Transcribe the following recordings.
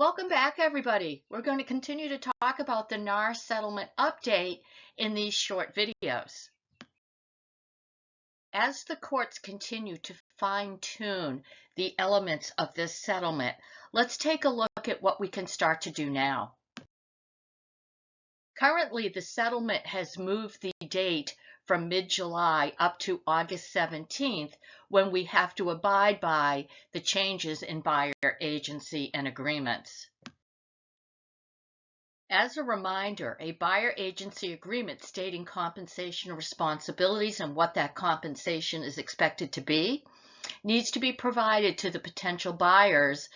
Welcome back, everybody. We're going to continue to talk about the NAR settlement update in these short videos. As the courts continue to fine-tune the elements of this settlement, let's take a look at what we can start to do now. Currently, the settlement has moved the date from mid-July up to August 17th, when we have to abide by the changes in buyer agency and agreements. As a reminder, a buyer agency agreement stating compensation responsibilities and what that compensation is expected to be needs to be provided to the potential buyers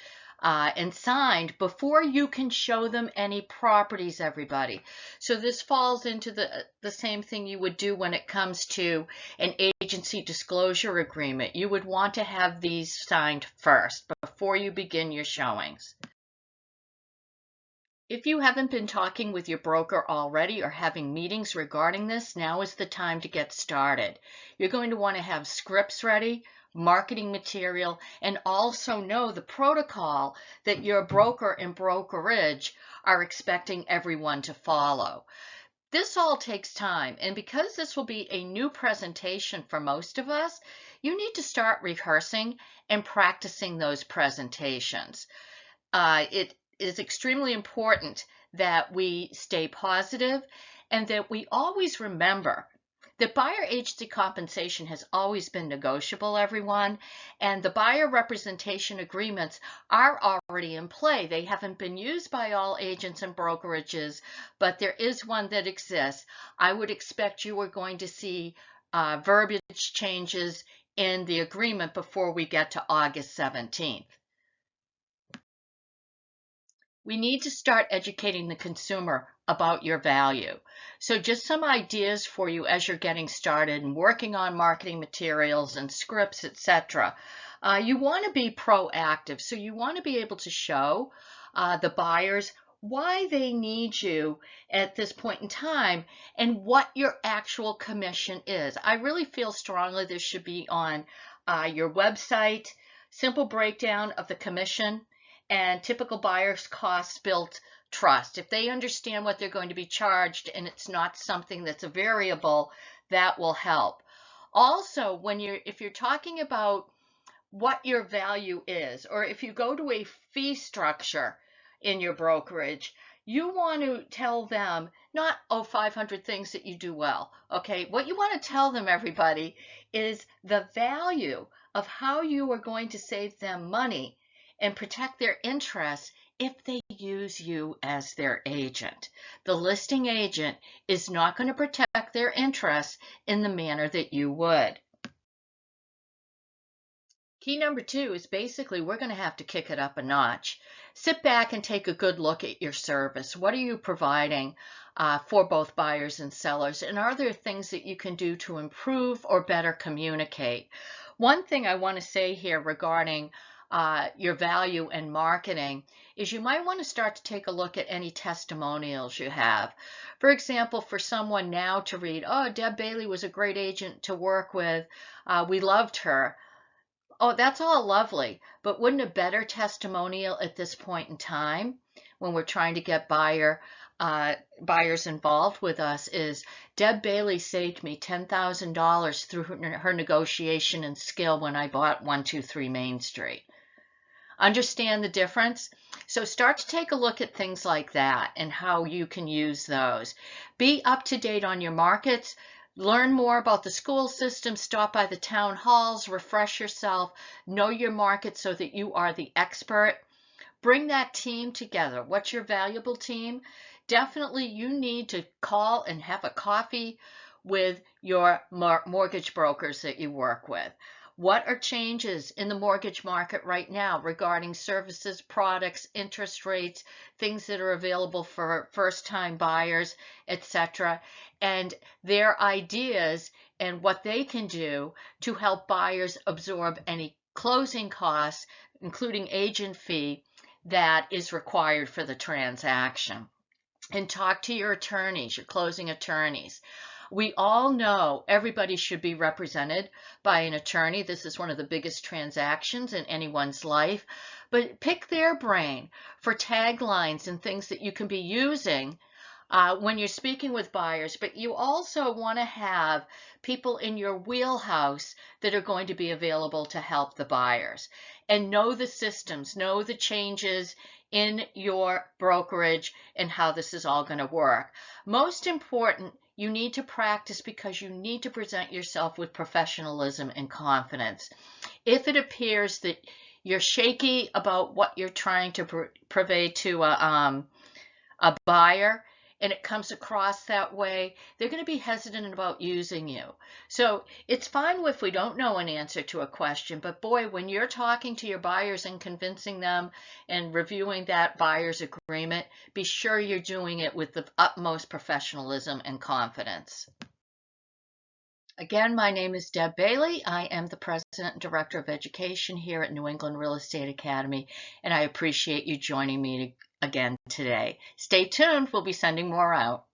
and signed before you can show them any properties, everybody. So this falls into the same thing you would do when it comes to an agency disclosure agreement. You would want to have these signed first before you begin your showings. If you haven't been talking with your broker already or having meetings regarding this, now is the time to get started. You're going to want to have scripts ready, marketing material, and also know the protocol that your broker and brokerage are expecting everyone to follow. This all takes time, and because this will be a new presentation for most of us, you need to start rehearsing and practicing those presentations. It is extremely important that we stay positive and that we always remember that buyer agency compensation has always been negotiable, everyone, and the buyer representation agreements are already in play. They haven't been used by all agents and brokerages, but there is one that exists. I would expect you are going to see verbiage changes in the agreement before we get to August 17th. We need to start educating the consumer about your value. So just some ideas for you as you're getting started and working on marketing materials and scripts, etc. You want to be proactive. So you want to be able to show the buyers why they need you at this point in time and what your actual commission is. I really feel strongly this should be on your website, simple breakdown of the commission, and typical buyer's costs built trust. If they understand what they're going to be charged and it's not something that's a variable, that will help. Also, if you're talking about what your value is, or if you go to a fee structure in your brokerage, you want to tell them not, 500 things that you do well. Okay, what you want to tell them, everybody, is the value of how you are going to save them money and protect their interests if they use you as their agent. The listing agent is not going to protect their interests in the manner that you would. Key number 2 is basically we're going to have to kick it up a notch. Sit back and take a good look at your service. What are you providing for both buyers and sellers? And are there things that you can do to improve or better communicate? One thing I want to say here regarding your value and marketing is you might want to start to take a look at any testimonials you have. For example, for someone now to read, oh, Deb Bailey was a great agent to work with. We loved her. Oh, that's all lovely, but wouldn't a better testimonial at this point in time when we're trying to get buyers involved with us is Deb Bailey saved me $10,000 through her negotiation and skill when I bought 123 Main Street. Understand the difference? So start to take a look at things like that and how you can use those. Be up to date on your markets. Learn more about the school system, stop by the town halls, refresh yourself, know your market so that you are the expert. Bring that team together. What's your valuable team? Definitely you need to call and have a coffee with your mortgage brokers that you work with. What are changes in the mortgage market right now regarding services, products, interest rates, things that are available for first-time buyers, etc., and their ideas and what they can do to help buyers absorb any closing costs, including agent fee, that is required for the transaction. And talk to your attorneys, your closing attorneys. We all know everybody should be represented by an attorney. This is one of the biggest transactions in anyone's life. But pick their brain for taglines and things that you can be using when you're speaking with buyers, but you also want to have people in your wheelhouse that are going to be available to help the buyers and know the systems, know the changes in your brokerage and how this is all going to work. Most important, you need to practice because you need to present yourself with professionalism and confidence. If it appears that you're shaky about what you're trying to purvey to a buyer, and it comes across that way, they're going to be hesitant about using you. So it's fine if we don't know an answer to a question, but boy, when you're talking to your buyers and convincing them and reviewing that buyer's agreement, be sure you're doing it with the utmost professionalism and confidence. Again, my name is Deb Bailey. I am the President and Director of Education here at New England Real Estate Academy, and I appreciate you joining me again today. Stay tuned. We'll be sending more out.